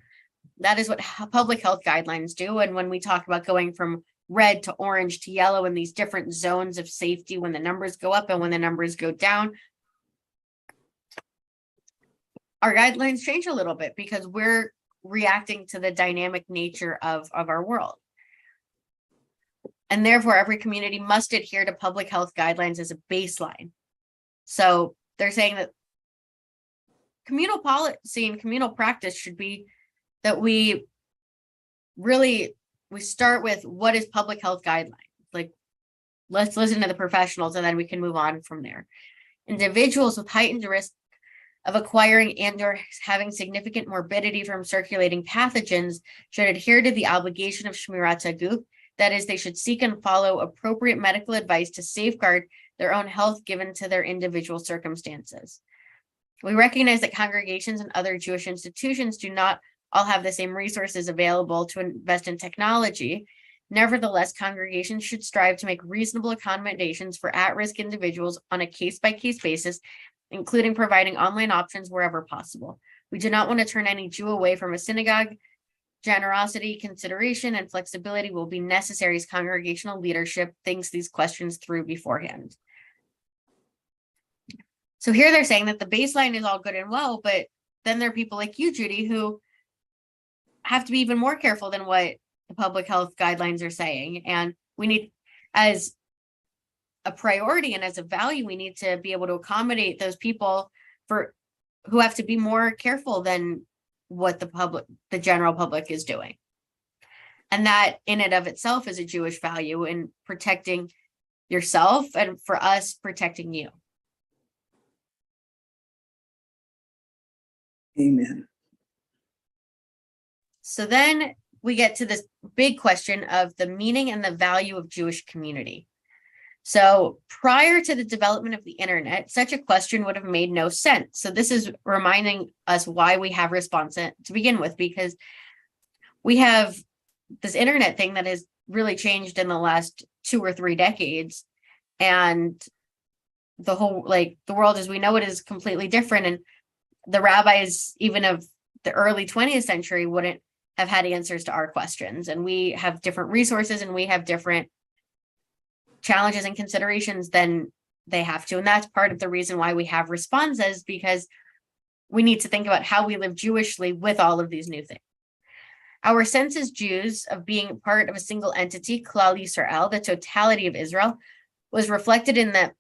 That is what public health guidelines do. And when we talk about going from red to orange to yellow in these different zones of safety, when the numbers go up and when the numbers go down, our guidelines change a little bit because we're reacting to the dynamic nature of our world. And therefore, every community must adhere to public health guidelines as a baseline. So they're saying that communal policy and communal practice should be that we start with what is public health guidelines. Like, let's listen to the professionals and then we can move on from there. Individuals with heightened risk of acquiring and or having significant morbidity from circulating pathogens should adhere to the obligation of Shmirat Haguf. That is, they should seek and follow appropriate medical advice to safeguard their own health given to their individual circumstances. We recognize that congregations and other Jewish institutions do not all have the same resources available to invest in technology. Nevertheless, congregations should strive to make reasonable accommodations for at-risk individuals on a case-by-case basis, including providing online options wherever possible. We do not want to turn any Jew away from a synagogue. Generosity, consideration, and flexibility will be necessary as congregational leadership thinks these questions through beforehand. So here they're saying that the baseline is all good and well, but then there are people like you, Judy, who have to be even more careful than what the public health guidelines are saying. And we need, as a priority and as a value, we need to be able to accommodate those people who have to be more careful than what the general public is doing. And that in and of itself is a Jewish value in protecting yourself and for us protecting you. Amen. So then we get to this big question of the meaning and the value of Jewish community. So prior to the development of the internet, such a question would have made no sense. So this is reminding us why we have Responsa to begin with, because we have this internet thing that has really changed in the last 2 or 3 decades. And the whole, like, the world as we know it is completely different. And the rabbis, even of the early 20th century, wouldn't have had answers to our questions. And we have different resources and we have different challenges and considerations than they have to. And that's part of the reason why we have Responsas, because we need to think about how we live Jewishly with all of these new things. Our sense as Jews of being part of a single entity, Klal Yisrael, the totality of Israel, was reflected in the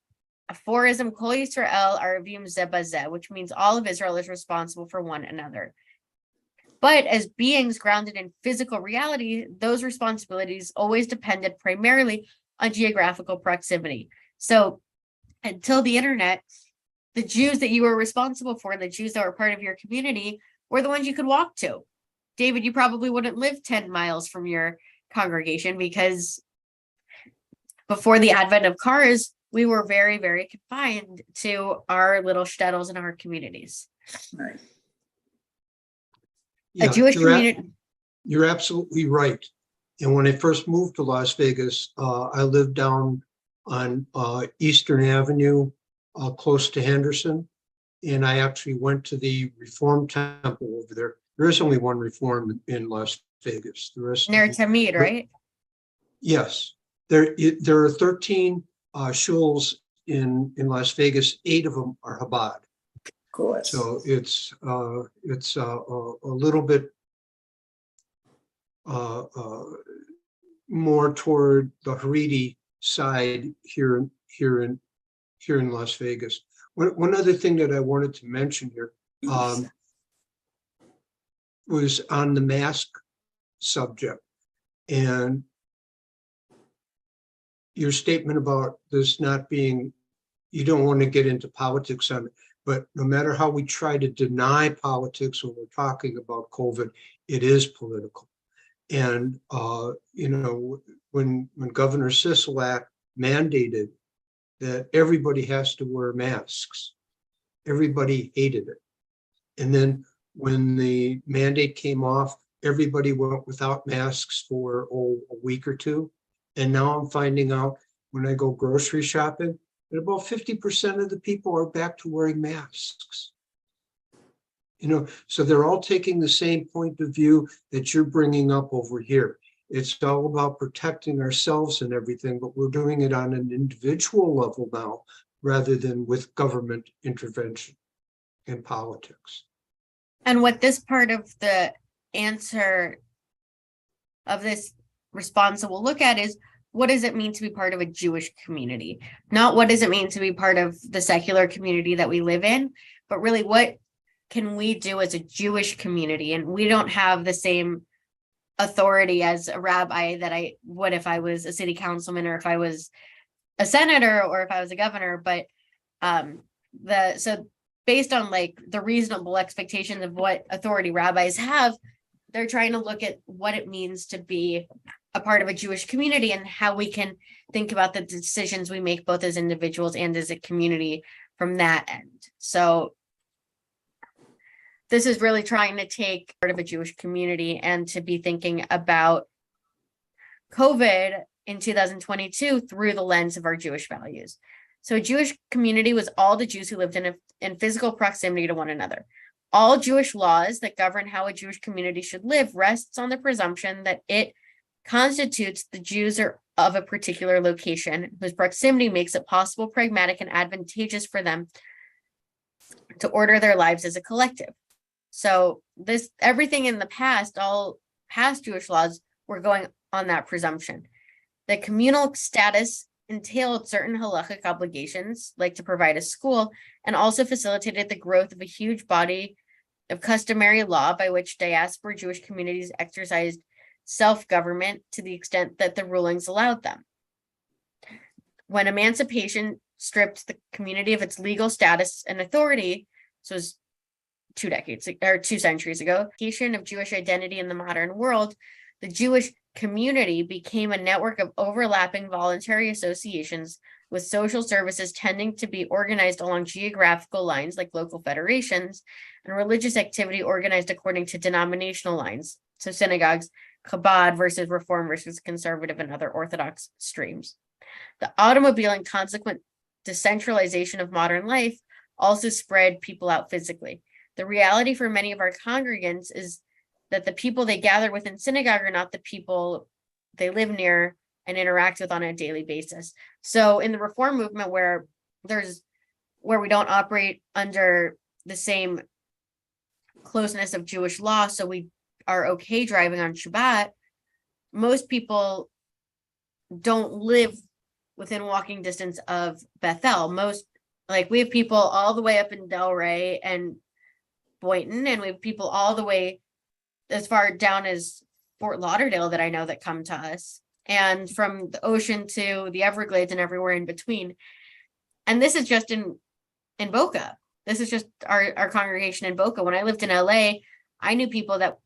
aphorism, Kol Yisrael Arivim Zeh Bazeh, which means all of Israel is responsible for one another. But as beings grounded in physical reality, those responsibilities always depended primarily on geographical proximity. So until the internet, the Jews that you were responsible for, the Jews that were part of your community, were the ones you could walk to. David, you probably wouldn't live 10 miles from your congregation because before the advent of cars, we were very, very confined to our little shtetls and our communities. Right. A Jewish community. You're absolutely right. And when I first moved to Las Vegas, I lived down on Eastern Avenue, close to Henderson. And I actually went to the Reform Temple over there. There is only one Reform in Las Vegas. The rest Near Tamid, right? Yes. There are 13 shuls in Las Vegas. 8 of them are Chabad. Of course. So it's a little bit more toward the Haredi side here in Las Vegas. One other thing that I wanted to mention here was on the mask subject, and your statement about this not being, you don't want to get into politics on it, but no matter how we try to deny politics when we're talking about COVID, it is political. And, when Governor Sisolak mandated that everybody has to wear masks, everybody hated it. And then when the mandate came off, everybody went without masks for a week or two. And now I'm finding out when I go grocery shopping that about 50% of the people are back to wearing masks. So they're all taking the same point of view that you're bringing up over here. It's all about protecting ourselves and everything, but we're doing it on an individual level now, rather than with government intervention in politics. And what this part of the answer of this response we'll look at is, what does it mean to be part of a Jewish community? Not what does it mean to be part of the secular community that we live in, but really what can we do as a Jewish community? And we don't have the same authority as a rabbi that I would if I was a city councilman or if I was a senator or if I was a governor. But so based on like the reasonable expectations of what authority rabbis have, they're trying to look at what it means to be a part of a Jewish community and how we can think about the decisions we make both as individuals and as a community from that end. So this is really trying to take part of a Jewish community and to be thinking about COVID in 2022 through the lens of our Jewish values. So a Jewish community was all the Jews who lived in physical proximity to one another. All Jewish laws that govern how a Jewish community should live rests on the presumption that it constitutes the Jews of a particular location whose proximity makes it possible, pragmatic, and advantageous for them to order their lives as a collective. So everything in the past, all past Jewish laws were going on that presumption. The communal status entailed certain halachic obligations, like to provide a school, and also facilitated the growth of a huge body of customary law by which diaspora Jewish communities exercised self-government to the extent that the rulings allowed them. When emancipation stripped the community of its legal status and authority, so it was 2 centuries ago, of Jewish identity in the modern world, the Jewish community became a network of overlapping voluntary associations with social services tending to be organized along geographical lines like local federations, and religious activity organized according to denominational lines, so synagogues, Chabad versus Reform versus Conservative, and other Orthodox streams. The automobile and consequent decentralization of modern life also spread people out physically. The reality for many of our congregants is that the people they gather with in synagogue are not the people they live near and interact with on a daily basis. So in the Reform movement, where we don't operate under the same closeness of Jewish law, so we are okay driving on Shabbat, most people don't live within walking distance of Bethel. We have people all the way up in Delray and Boynton, and we have people all the way as far down as Fort Lauderdale that I know that come to us, and from the ocean to the Everglades and everywhere in between. And this is just in Boca. This is just our congregation in Boca. When I lived in LA, I knew people that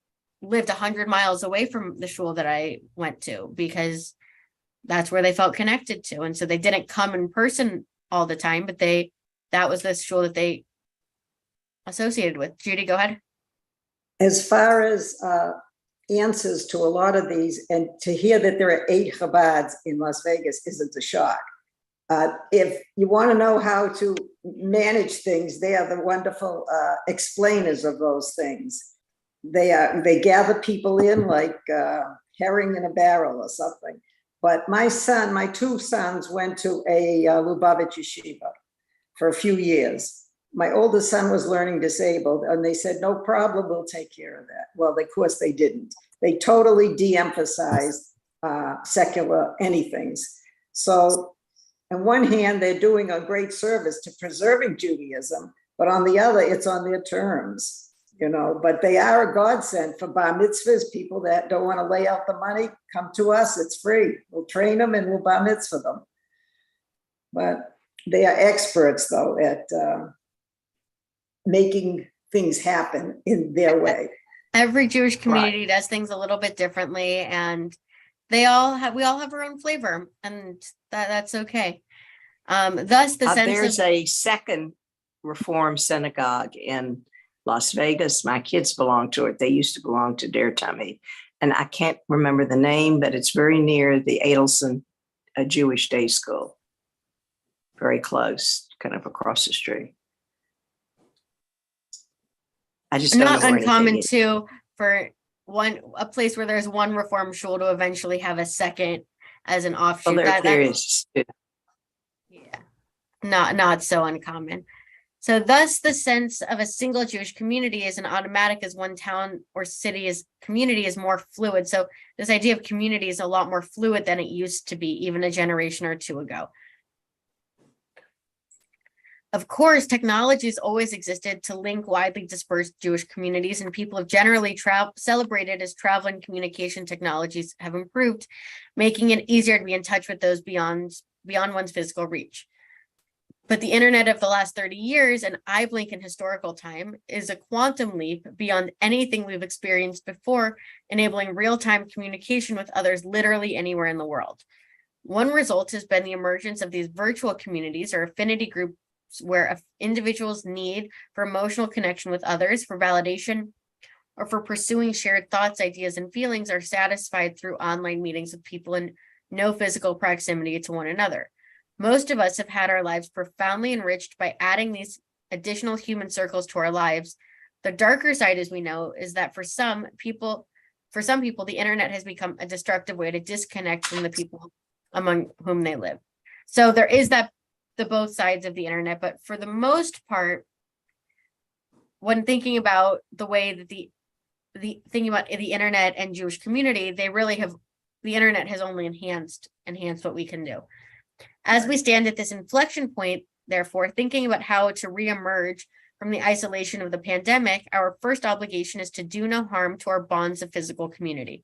lived 100 miles away from the shul that I went to because that's where they felt connected to. And so they didn't come in person all the time, but that was the shul that they associated with. Judy, go ahead. As far as answers to a lot of these, and to hear that there are 8 Chabads in Las Vegas isn't a shock. If you want to know how to manage things, they are the wonderful explainers of those things. They gather people in like herring in a barrel or something. But my 2 sons went to a Lubavitch yeshiva for a few years. My oldest son was learning disabled, and they said, no problem, we'll take care of that. Well, of course they didn't. They totally de-emphasized secular anythings. So on one hand, they're doing a great service to preserving Judaism, but on the other, it's on their terms, but they are a godsend for bar mitzvahs. People that don't want to lay out the money, come to us, it's free. We'll train them and we'll bar mitzvah them. But they are experts, though, at making things happen in their way. Every Jewish community does things a little bit differently, and we all have our own flavor, and that's okay. Thus, there's a second Reform synagogue in Las Vegas. My kids belong to it. They used to belong to Der Tamid, and I can't remember the name, but it's very near the Adelson Jewish Day School. Very close, kind of across the street. I just not uncommon too for a place where there's one Reform shul to eventually have a second as an offshoot. There is. Yeah, not so uncommon. So thus the sense of a single Jewish community isn't automatic as one town or city community is more fluid. So this idea of community is a lot more fluid than it used to be even a generation or 2 ago. Of course, technology has always existed to link widely dispersed Jewish communities, and people have generally celebrated as travel and communication technologies have improved, making it easier to be in touch with those beyond one's physical reach. But the internet of the last 30 years, an eye blink in historical time, is a quantum leap beyond anything we've experienced before, enabling real-time communication with others literally anywhere in the world. One result has been the emergence of these virtual communities or affinity group where individuals' need for emotional connection with others, for validation, or for pursuing shared thoughts, ideas, and feelings are satisfied through online meetings with people in no physical proximity to one another. Most of us have had our lives profoundly enriched by adding these additional human circles to our lives. The darker side, as we know, is that for some people, the internet has become a destructive way to disconnect from the people among whom they live. So there is the both sides of the internet, but for the most part, when thinking about the way that the internet and Jewish community, the internet has only enhanced what we can do. As we stand at this inflection point, therefore, thinking about how to reemerge from the isolation of the pandemic, our first obligation is to do no harm to our bonds of physical community.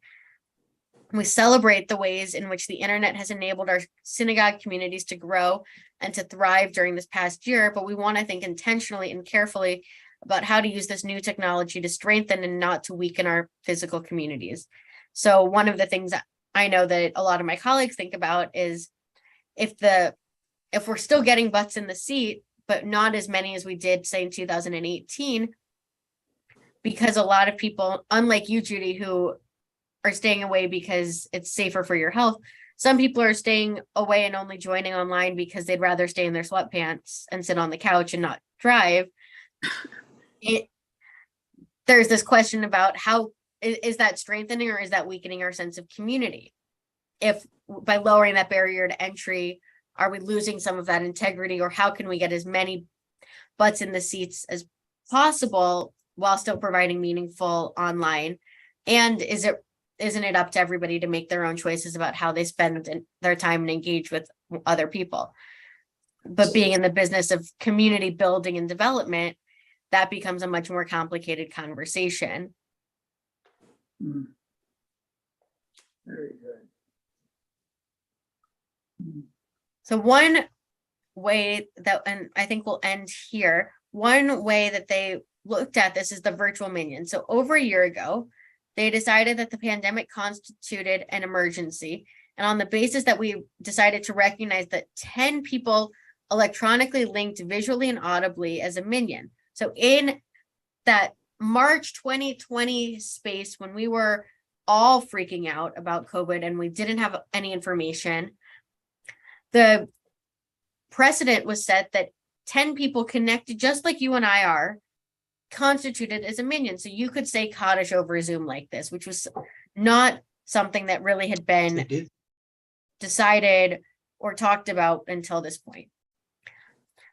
We celebrate the ways in which the internet has enabled our synagogue communities to grow and to thrive during this past year, but we want to think intentionally and carefully about how to use this new technology to strengthen and not to weaken our physical communities. So one of the things that I know that a lot of my colleagues think about is if we're still getting butts in the seat, but not as many as we did, say, in 2018, because a lot of people, unlike you, Judy, who are staying away because it's safer for your health, some people are staying away and only joining online because they'd rather stay in their sweatpants and sit on the couch and not drive. There's this question about how is that strengthening or is that weakening our sense of community? If by lowering that barrier to entry, are we losing some of that integrity, or how can we get as many butts in the seats as possible while still providing meaningful online? And isn't it up to everybody to make their own choices about how they spend their time and engage with other people? But being in the business of community building and development, that becomes a much more complicated conversation. Very good. So one way that, and I think we'll end here, one way that they looked at this is the virtual minion. So over a year ago, they decided that the pandemic constituted an emergency. And on the basis that we decided to recognize that 10 people electronically linked visually and audibly as a minion. So in that March 2020 space, when we were all freaking out about COVID and we didn't have any information, the precedent was set that 10 people connected, just like you and I are, constituted as a minion. So you could say Kaddish over Zoom like this, which was not something that really had been decided or talked about until this point.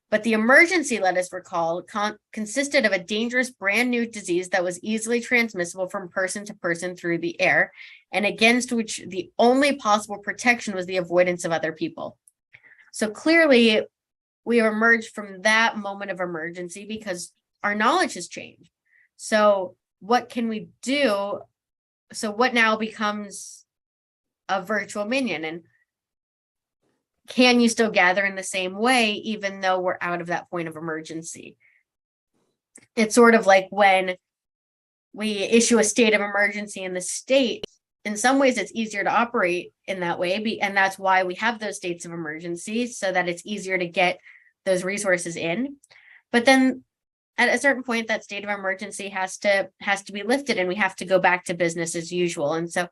But the emergency, let us recall, consisted of a dangerous brand new disease that was easily transmissible from person to person through the air, and against which the only possible protection was the avoidance of other people. So clearly, we have emerged from that moment of emergency because our knowledge has changed. So what can we do? So what now becomes a virtual minion? And can you still gather in the same way, even though we're out of that point of emergency? It's sort of like when we issue a state of emergency in the state. In some ways, it's easier to operate in that way. And that's why we have those states of emergency, so that it's easier to get those resources in. But then at a certain point, that state of emergency has to be lifted and we have to go back to business as usual. And so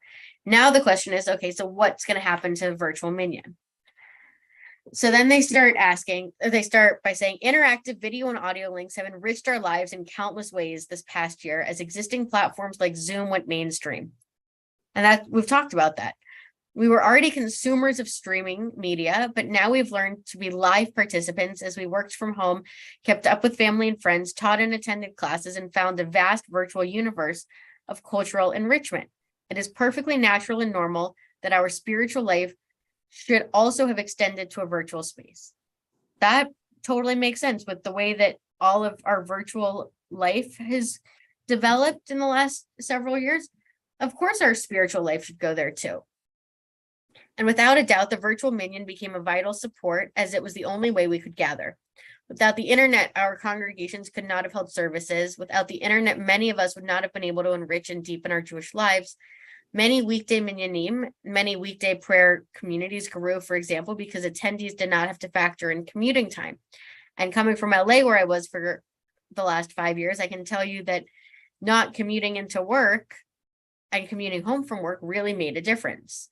now the question is, okay, so what's going to happen to the virtual minion? So then they start by saying interactive video and audio links have enriched our lives in countless ways this past year as existing platforms like Zoom went mainstream. And that we've talked about that. We were already consumers of streaming media, but now we've learned to be live participants as we worked from home, kept up with family and friends, taught and attended classes, and found a vast virtual universe of cultural enrichment. It is perfectly natural and normal that our spiritual life should also have extended to a virtual space. That totally makes sense with the way that all of our virtual life has developed in the last several years. Of course, our spiritual life should go there too. And without a doubt, the virtual minion became a vital support as it was the only way we could gather. Without the internet, our congregations could not have held services. Without the internet, many of us would not have been able to enrich and deepen our Jewish lives. Many weekday minyanim, many weekday prayer communities grew, for example, because attendees did not have to factor in commuting time. And coming from LA, where I was for the last 5 years, I can tell you that not commuting into work and commuting home from work really made a difference.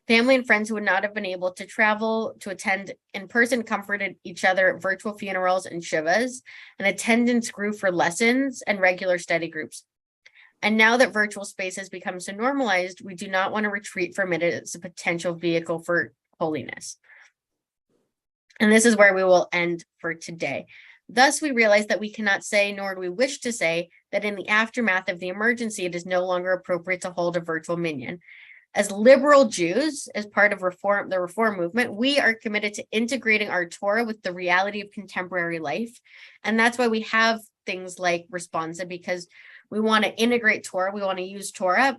Family and friends who would not have been able to travel to attend in person comforted each other at virtual funerals and shivas, and attendance grew for lessons and regular study groups. And now that virtual space has become so normalized, we do not want to retreat from it as a potential vehicle for holiness. And this is where we will end for today. Thus, we realize that we cannot say, nor do we wish to say, that in the aftermath of the emergency, it is no longer appropriate to hold a virtual minyan. As liberal Jews, as part of the reform movement, we are committed to integrating our Torah with the reality of contemporary life. And that's why we have things like Responsa, because we want to integrate Torah. We want to use Torah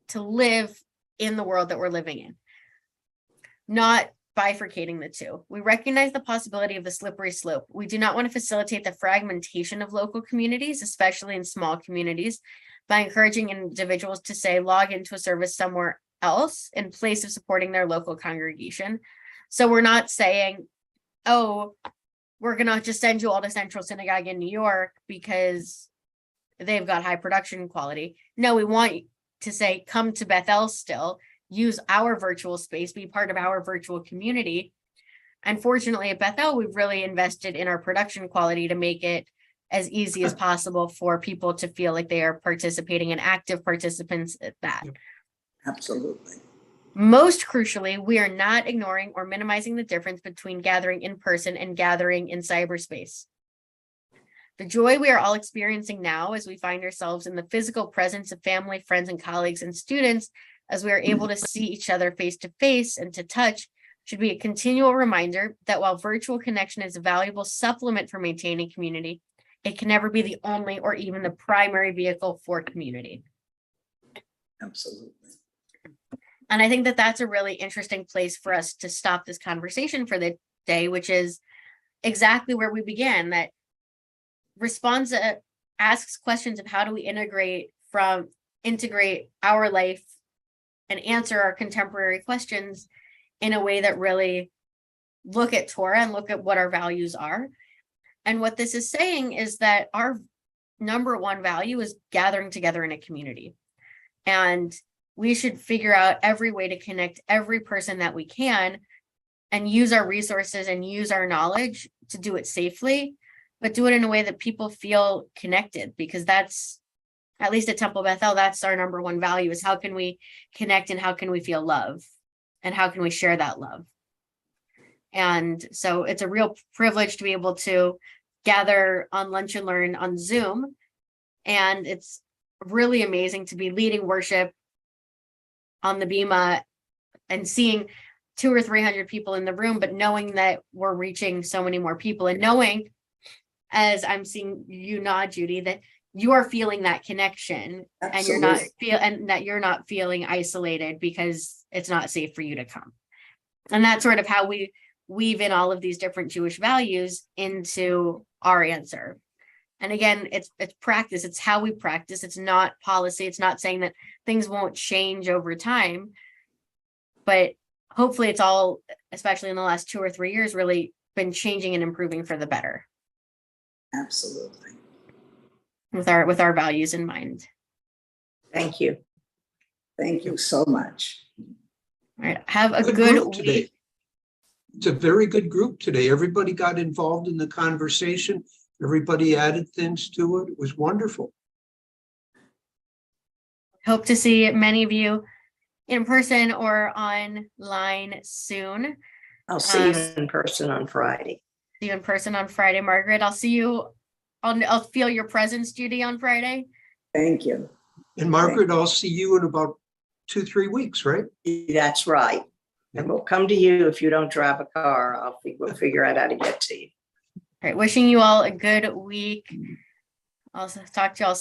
to live in the world that we're living in, not bifurcating the two. We recognize the possibility of the slippery slope. We do not want to facilitate the fragmentation of local communities, especially in small communities, by encouraging individuals to say log into a service somewhere else in place of supporting their local congregation. So we're not saying, oh, we're going to just send you all to Central Synagogue in New York because they've got high production quality. No, we want to say, come to Bethel still, use our virtual space, be part of our virtual community. And fortunately at Bethel, we've really invested in our production quality to make it as easy as possible for people to feel like they are participating and active participants at that. Absolutely. Most crucially, we are not ignoring or minimizing the difference between gathering in person and gathering in cyberspace. The joy we are all experiencing now as we find ourselves in the physical presence of family, friends, and colleagues and students, as we are able to see each other face to face and to touch, should be a continual reminder that while virtual connection is a valuable supplement for maintaining community, it can never be the only or even the primary vehicle for community. Absolutely. And I think that that's a really interesting place for us to stop this conversation for the day, which is exactly where we began, that Responsa asks questions of how do we integrate our life and answer our contemporary questions in a way that really look at Torah and look at what our values are. And what this is saying is that our number one value is gathering together in a community. And we should figure out every way to connect every person that we can and use our resources and use our knowledge to do it safely, but do it in a way that people feel connected, because that's, at least at Temple Bethel, that's our number one value, is how can we connect and how can we feel love and how can we share that love? And so it's a real privilege to be able to gather on Lunch and Learn on Zoom. And it's really amazing to be leading worship on the Bima and seeing 200 or 300 people in the room, but knowing that we're reaching so many more people, and knowing, as I'm seeing you nod, Judy, that you are feeling that connection. Absolutely. And that you're not feeling isolated because it's not safe for you to come. And that's sort of how we weave in all of these different Jewish values into our answer. And again, it's practice. It's how we practice. It's not policy. It's not saying that things won't change over time, but hopefully it's all, especially in the last 2 or 3 years, really been changing and improving for the better. Absolutely. With our values in mind. Thank you. Thank you so much. All right. Have a Good good group today. week. It's a very good group today. Everybody got involved in the conversation. Everybody added things to it. It was wonderful. Hope to see many of you in person or online soon. I'll see you in person on Friday. See you in person on Friday, Margaret. I'll see you. I'll feel your presence, Judy, on Friday. Thank you. And Margaret, I'll see you in about 2-3 weeks, right? That's right. And we'll come to you if you don't drive a car. We'll figure out how to get to you. All right. Wishing you all a good week. I'll talk to you all soon.